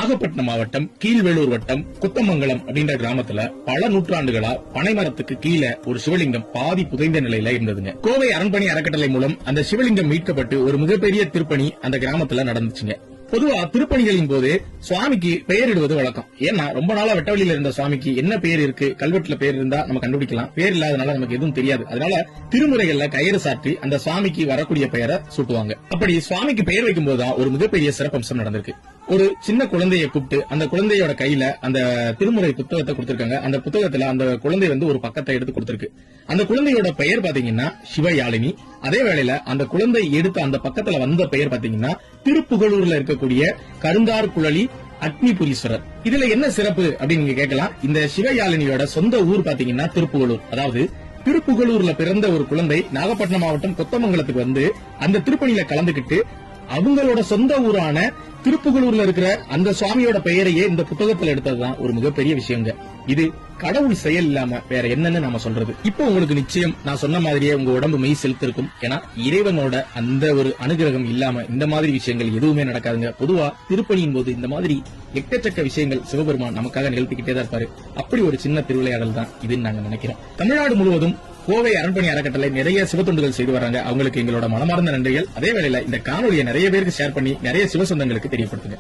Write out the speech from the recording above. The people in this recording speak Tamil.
நாகப்பட்டினம் மாவட்டம் கீழ்வேளூர் வட்டம் குத்தமங்கலம் அப்படின்ற கிராமத்துல பல நூற்றாண்டுகளா பனைமரத்துக்கு கீழே ஒரு சிவலிங்கம் பாதி புதைந்த நிலையில இருந்ததுங்க. கோவை அரண்பணி அறக்கட்டளை மூலம் அந்த சிவலிங்கம் மீட்கப்பட்டு ஒரு மிகப்பெரிய திருப்பணி அந்த கிராமத்துல நடந்துச்சுங்க. பொதுவா திருப்பணிகளின் போது சுவாமிக்கு பெயரிடுவது வழக்கம். ஏன்னா ரொம்ப நாளா வெட்டவெளியில இருந்த சுவாமிக்கு என்ன பேர் இருக்கு, கல்வெட்டுல பேர் இருந்தா நம்ம கண்டுபிடிக்கலாம், பேர் இல்லாதனால நமக்கு எதுவும் தெரியாது. அதனால திருமுறைகள்ல கயிறு சாற்றி அந்த சுவாமிக்கு வரக்கூடிய பெயரை சூட்டுவாங்க. அப்படி சுவாமிக்கு பெயர் வைக்கும் போதுதான் ஒரு மிகப்பெரிய சிறப்பம்சம் நடந்திருக்கு. ஒரு சின்ன குழந்தையை கூப்பிட்டு அந்த குழந்தையோட கையில அந்த திருமுறை புத்தகத்தை கொடுத்திருக்காங்க. அந்த புத்தகத்துல அந்த குழந்தை ஒரு பக்கத்தை எடுத்து கொடுத்திருக்கு. அந்த குழந்தையோட பெயர் பாத்தீங்கன்னா சிவயாழினி. அதே வேளையில அந்த குழந்தை எடுத்த அந்த பக்கத்துல வந்த பெயர் பாத்தீங்கன்னா திருப்புகலூர்ல இருக்கக்கூடிய கருங்கார் குழலி அக்னிபுரீஸ்வரர். இதுல என்ன சிறப்பு அப்படின்னு நீங்க கேட்கலாம். இந்த சிவயாழினியோட சொந்த ஊர் பாத்தீங்கன்னா திருப்புகலூர். அதாவது திருப்புகலூர்ல பிறந்த ஒரு குழந்தை நாகப்பட்டினம் மாவட்டம் கொத்தமங்கலத்துக்கு வந்து அந்த திருப்பணியில கலந்துகிட்டு அவங்களோட சொந்த ஊரான திருப்புகலூர்ல இருக்கிற அந்த சுவாமியோட பெயரையே இந்த புத்தகத்துல எடுத்ததுதான் ஒரு மிகப்பெரிய விஷயங்க. இது கடவுள் செயல் இல்லாம வேற என்னன்னு நாம சொல்றது. இப்போ உங்களுக்கு நிச்சயம் நான் சொன்ன மாதிரியே உங்க உடம்பு மெய் செலுத்திருக்கும். ஏன்னா இறைவனோட அந்த ஒரு அனுகிரகம் இல்லாம இந்த மாதிரி விஷயங்கள் எதுவுமே நடக்காதுங்க. பொதுவா திருப்பணியின் போது இந்த மாதிரி எக்கச்சக்க விஷயங்கள் சிவபெருமான் நமக்காக நிகழ்த்திக்கிட்டே தான் இருப்பாரு. அப்படி ஒரு சின்ன திருவிளையாடல் தான் இதுன்னு நாங்க நினைக்கிறோம். தமிழ்நாடு முழுவதும் கோவை அரண்பணி அறக்கட்டளை நிறைய சிவத்தொண்டுகள் செய்து வராங்க. அவங்களுக்கு எங்களோட மனமார்ந்த நன்றிகள். அதே வேளையில இந்த காணொலியை நிறைய பேருக்கு ஷேர் பண்ணி நிறைய சிவசொந்தங்களுக்கு தெரியப்படுத்துங்க.